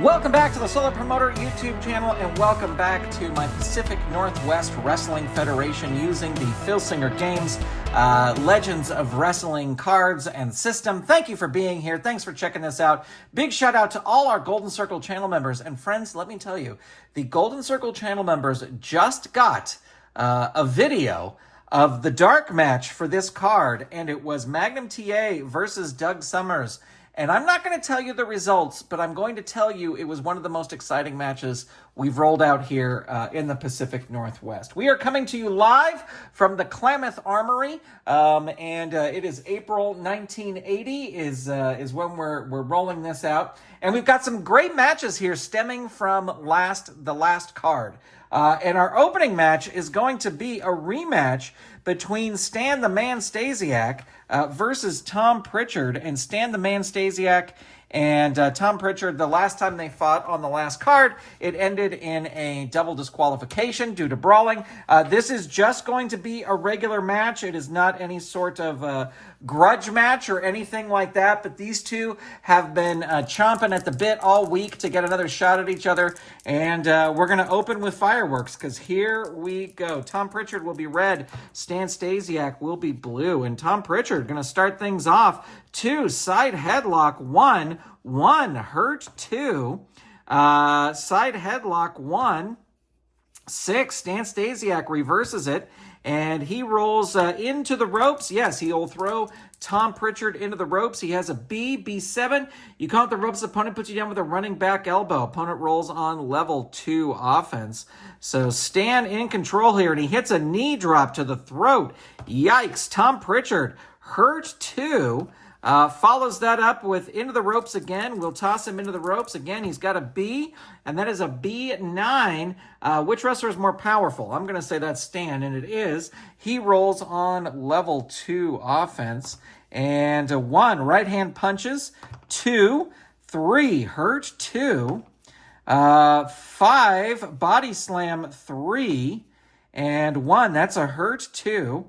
Welcome back to the Solar Promoter YouTube channel, and welcome back to my Pacific Northwest Wrestling Federation using the Filsinger Games Legends of Wrestling cards and system. Thank you for being here. Thanks for checking this out. Big shout out to all our Golden Circle channel members. And friends, let me tell you, the Golden Circle channel members just got a video of the dark match for this card, and it was Magnum TA versus Doug Summers. And I'm not going to tell you the results, but I'm going to tell you it was one of the most exciting matches we've rolled out here in the Pacific Northwest. We are coming to you live from the Klamath Armory, and it is April 1980 is when we're rolling this out. And we've got some great matches here stemming from the last card. And our opening match is going to be a rematch between Stan the Man Stasiac versus Tom Pritchard. And Stan the Man Stasiac and Tom Pritchard, the last time they fought on the last card, it ended in a double disqualification due to brawling. This is just going to be a regular match. It is not any sort of grudge match or anything like that, but these two have been chomping at the bit all week to get another shot at each other, and we're going to open with fireworks, because here we go. Tom Pritchard will be red, Stan Stasiac will be blue, and Tom Pritchard going to start things off. 2, side headlock, 1, hurt 2, side headlock 1, 6, Stan Stasiac reverses it, and he rolls into the ropes. Yes, he'll throw Tom Pritchard into the ropes. He has a B7. You count the ropes. Opponent puts you down with a running back elbow. Opponent rolls on level 2 offense. So Stan in control here, and he hits a knee drop to the throat. Yikes. Tom Pritchard hurt 2. Follows that up with into the ropes again. We'll toss him into the ropes again. He's got a B, and that is a B9. Which wrestler is more powerful? I'm going to say that's Stan, and it is. He rolls on level 2 offense. And 1, right hand punches. 2, 3, hurt 2. 5, body slam 3. And 1, that's a hurt 2.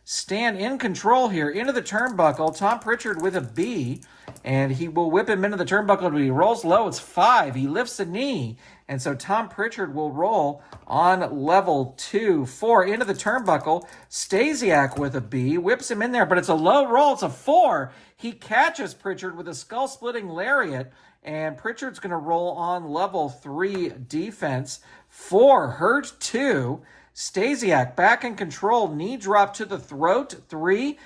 Stan in control here, into the turnbuckle. Tom Pritchard with a B, and he will whip him into the turnbuckle, but he rolls low. It's 5. He lifts a knee, and so Tom Pritchard will roll on level 2. 4, into the turnbuckle. Stasiac with a B, whips him in there, but it's a low roll. It's a 4. He catches Pritchard with a skull-splitting lariat, and Pritchard's going to roll on level 3 defense. 4, hurt 2. Stasiac back in control, knee drop to the throat, 3,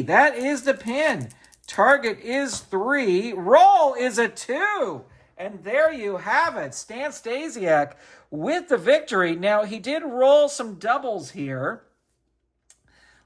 that is the pin. Target is 3, roll is a 2. And there you have it, Stan Stasiac with the victory. Now, he did roll some doubles here.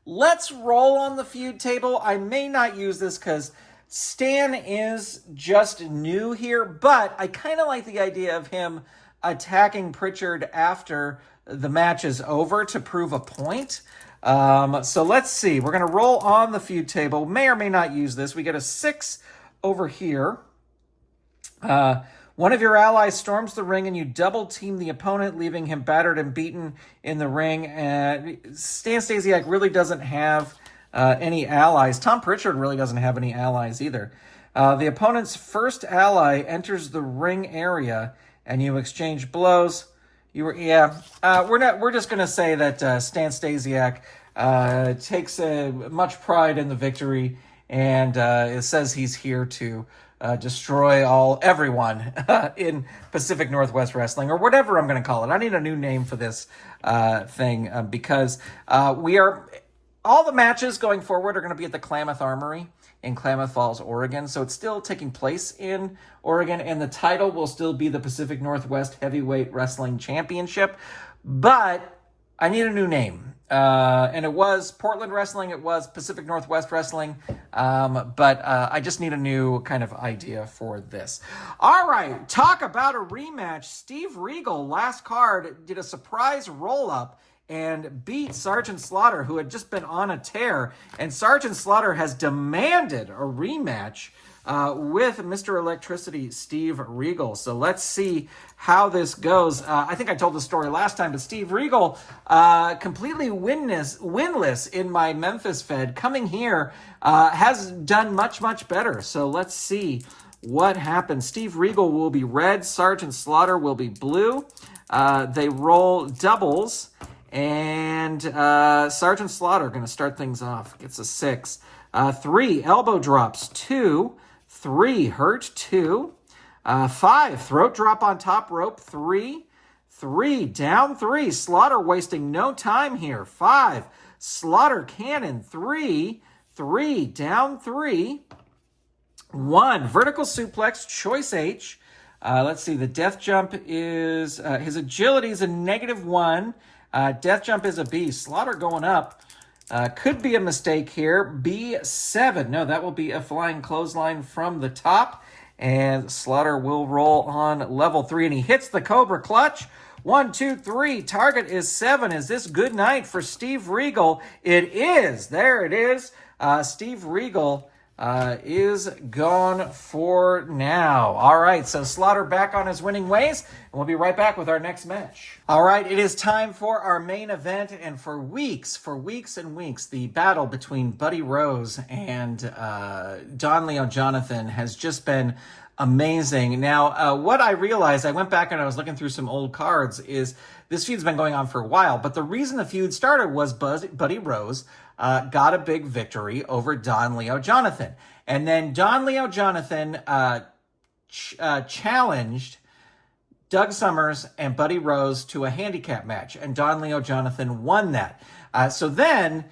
Let's roll on the feud table. I may not use this because Stan is just new here, but I kind of like the idea of him attacking Pritchard after the match is over to prove a point. So let's see. We're going to roll on the feud table. May or may not use this. We get a 6 over here. One of your allies storms the ring and you double team the opponent, leaving him battered and beaten in the ring. Stan Stasiac really doesn't have any allies. Tom Pritchard really doesn't have any allies either. The opponent's first ally enters the ring area and you exchange blows. We're just going to say that Stan Stasiac takes much pride in the victory, and it says he's here to destroy everyone in Pacific Northwest Wrestling, or whatever I'm going to call it. I need a new name for this thing because all the matches going forward are going to be at the Klamath Armory in Klamath Falls, Oregon. So it's still taking place in Oregon, and the title will still be the Pacific Northwest Heavyweight Wrestling Championship. But I need a new name. And it was Portland Wrestling, it was Pacific Northwest Wrestling, but I just need a new kind of idea for this. All right, talk about a rematch. Steve Regal, last card, did a surprise roll-up and beat Sergeant Slaughter, who had just been on a tear. And Sergeant Slaughter has demanded a rematch with Mr. Electricity, Steve Regal. So let's see how this goes. I think I told the story last time, but Steve Regal, completely winless in my Memphis Fed, coming here, has done much, much better. So let's see what happens. Steve Regal will be red. Sergeant Slaughter will be blue. They roll doubles. And Sergeant Slaughter going to start things off. Gets a 6. 3, elbow drops. 2. 3, hurt. 2. 5, throat drop on top rope. 3. 3, down 3. Slaughter wasting no time here. 5, Slaughter cannon. 3. 3, down 3. 1, vertical suplex, choice H. Let's see, the death jump is, his agility is a -1. Death jump is a B. Slaughter going up. Could be a mistake here. B7. No, that will be a flying clothesline from the top. And Slaughter will roll on level 3. And he hits the Cobra Clutch. 1, 2, 3. Target is 7. Is this good night for Steve Regal? It is. There it is. Steve Regal is gone for now. All right, so Slaughter back on his winning ways, and we'll be right back with our next match. All right, it is time for our main event, and for weeks and weeks, the battle between Buddy Rose and Don Leo Jonathan has just been amazing. Now, what I realized, I went back and I was looking through some old cards, is this feud's been going on for a while, but the reason the feud started was Buddy Rose got a big victory over Don Leo Jonathan. And then Don Leo Jonathan challenged Doug Summers and Buddy Rose to a handicap match, and Don Leo Jonathan won that. So then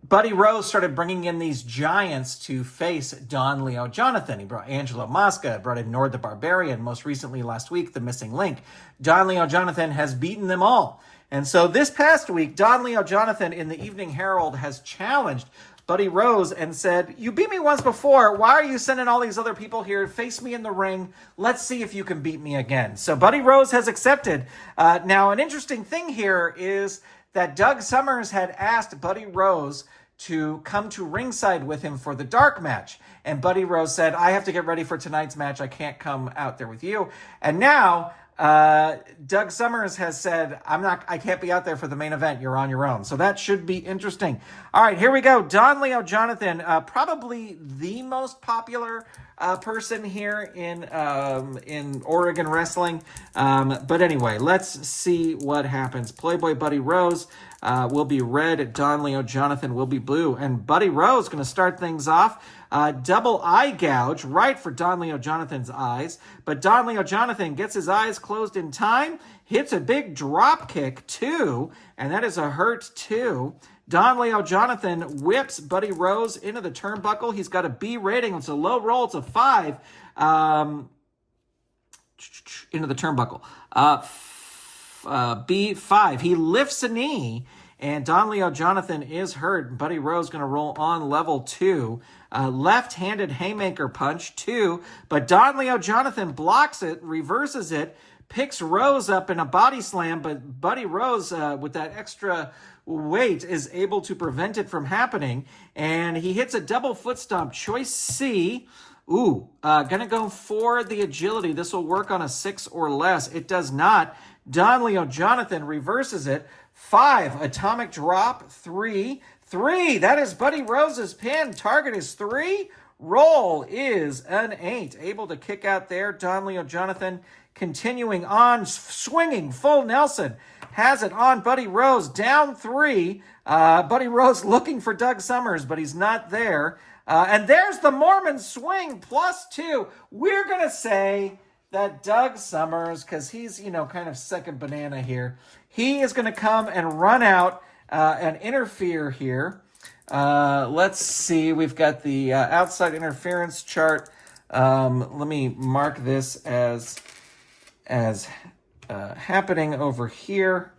Buddy Rose started bringing in these giants to face Don Leo Jonathan. He brought Angelo Mosca, brought in Nord the Barbarian, most recently last week, the Missing Link. Don Leo Jonathan has beaten them all. And so this past week, Don Leo Jonathan in the Evening Herald has challenged Buddy Rose and said, you beat me once before. Why are you sending all these other people here? Face me in the ring. Let's see if you can beat me again. So Buddy Rose has accepted. Now, an interesting thing here is that Doug Summers had asked Buddy Rose to come to ringside with him for the dark match. And Buddy Rose said, I have to get ready for tonight's match. I can't come out there with you. And now Doug Summers has said, I can't be out there for the main event. You're on your own. So that should be interesting. All right, here we go. Don Leo Jonathan, probably the most popular person here in Oregon wrestling. But anyway, let's see what happens. Playboy Buddy Rose will be red. Don Leo Jonathan will be blue. And Buddy Rose going to start things off. Double eye gouge, right for Don Leo Jonathan's eyes. But Don Leo Jonathan gets his eyes closed in time, hits a big drop kick, 2, and that is a hurt 2. Don Leo Jonathan whips Buddy Rose into the turnbuckle. He's got a B rating. It's a low roll. It's a 5 into the turnbuckle. B5. He lifts a knee, and Don Leo Jonathan is hurt. Buddy Rose going to roll on level 2. Left-handed haymaker punch, 2. But Don Leo Jonathan blocks it, reverses it, picks Rose up in a body slam, but Buddy Rose, with that extra weight, is able to prevent it from happening. And he hits a double foot stomp, choice C. Gonna go for the agility. This will work on a 6 or less. It does not. Don Leo Jonathan reverses it. 5, atomic drop. 3. That is Buddy Rose's pin. Target is 3. Roll is an 8. Able to kick out there. Don Leo Jonathan continuing on, swinging full Nelson. Has it on Buddy Rose. Down 3. Buddy Rose looking for Doug Summers, but he's not there. And there's the Mormon swing, +2. We're going to say that Doug Summers, because he's, kind of second banana here, he is going to come and run out and interfere here. Let's see. We've got the outside interference chart. Let me mark this as happening over here.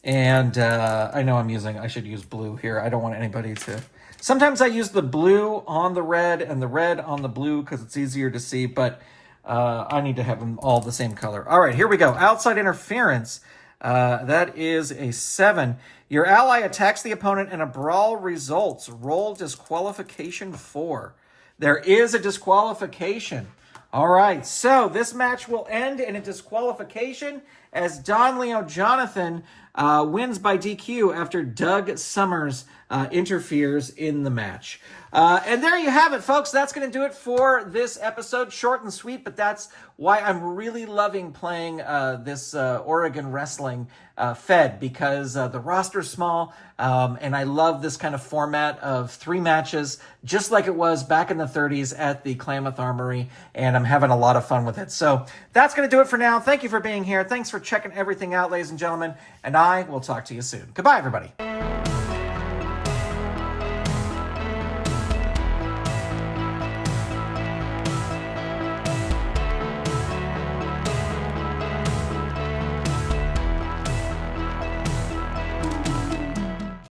And I know I should use blue here. I don't want anybody to... Sometimes I use the blue on the red and the red on the blue because it's easier to see, but I need to have them all the same color. All right, here we go. Outside interference. That is a 7. Your ally attacks the opponent and a brawl results. Roll disqualification 4. There is a disqualification. All right, so this match will end in a disqualification, as Don Leo Jonathan wins by DQ after Doug Summers interferes in the match. And there you have it, folks. That's going to do it for this episode. Short and sweet, but that's why I'm really loving playing this Oregon Wrestling Fed, because the roster's small, and I love this kind of format of 3 matches, just like it was back in the 30s at the Klamath Armory, and I'm having a lot of fun with it. So that's going to do it for now. Thank you for being here. Thanks for checking everything out, ladies and gentlemen, and I will talk to you soon. Goodbye, everybody.